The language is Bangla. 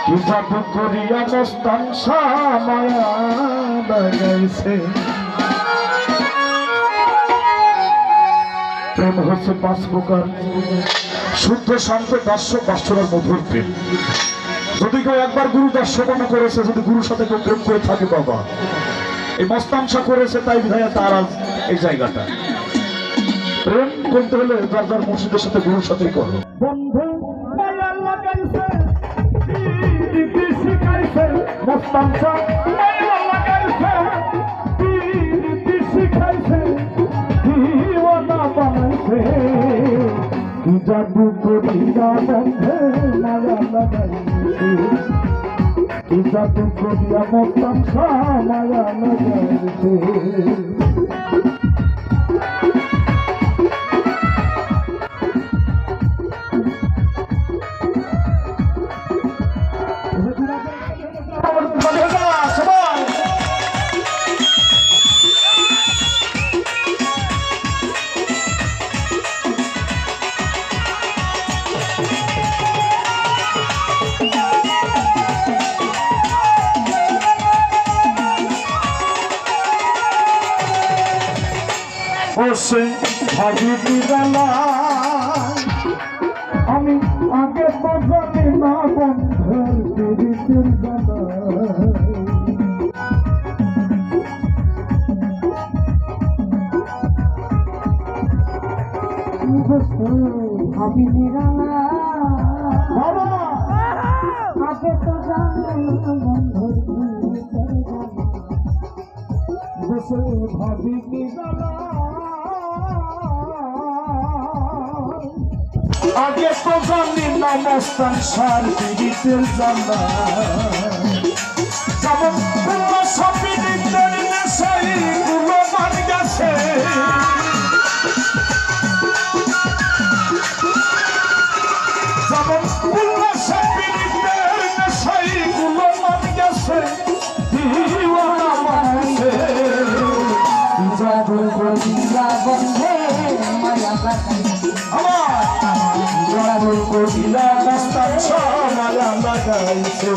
কি জাদু করিয়া মস্তান মায়া লাগাইছে। প্রেম হচ্ছে পাঁচ প্রকার, শুদ্ধ শান্ত দাস্য বাসনার মধুর প্রেম। যদি কেউ একবার গুরু দাস্যপনা করেছে, যদি গুরুর সাথে কেউ প্রেম করে থাকে বাবা, এই মস্তাংশা করেছে, তাই বিধায় তার আজ এই জায়গাটা। প্রেম করতে হলে যার যার মুর্শিদের সাথে গুরুর সাথেই করো। বন্ধু মায়া লাগাইছে, শিখাইছে মস্তাংশা মায়া লাগাইছে, শিখাইছে দিওয়ানা বানাইছে। কি জাদু করিয়া বন্ধে মায়া লাগাইছে, কি জাদু করিয়া মস্তাংশা মায়া লাগাইছে। বসে ভাবি আমি আগে তো জানি না বন্ধুর পীড়িতের জ্বালা। ভাবি নিরালা আগে তো জানি না বন্ধুর পীড়িতের জ্বালা। বসে ভাবি নিরালা আগে তো জানি না মস্তান সার পীড়িতের জ্বালা। যেমন সব পীড়িতের নেশাই গুলো মান গেছে, যেমন সব পীড়িতের নেশাই গুলো মান গেছে, দিওয়ানা বানাইছে। জাদু করিয়া বন্ধে মায়া লাগাইছে, জাদু করিয়া মস্তান মায়া লাগাইছে।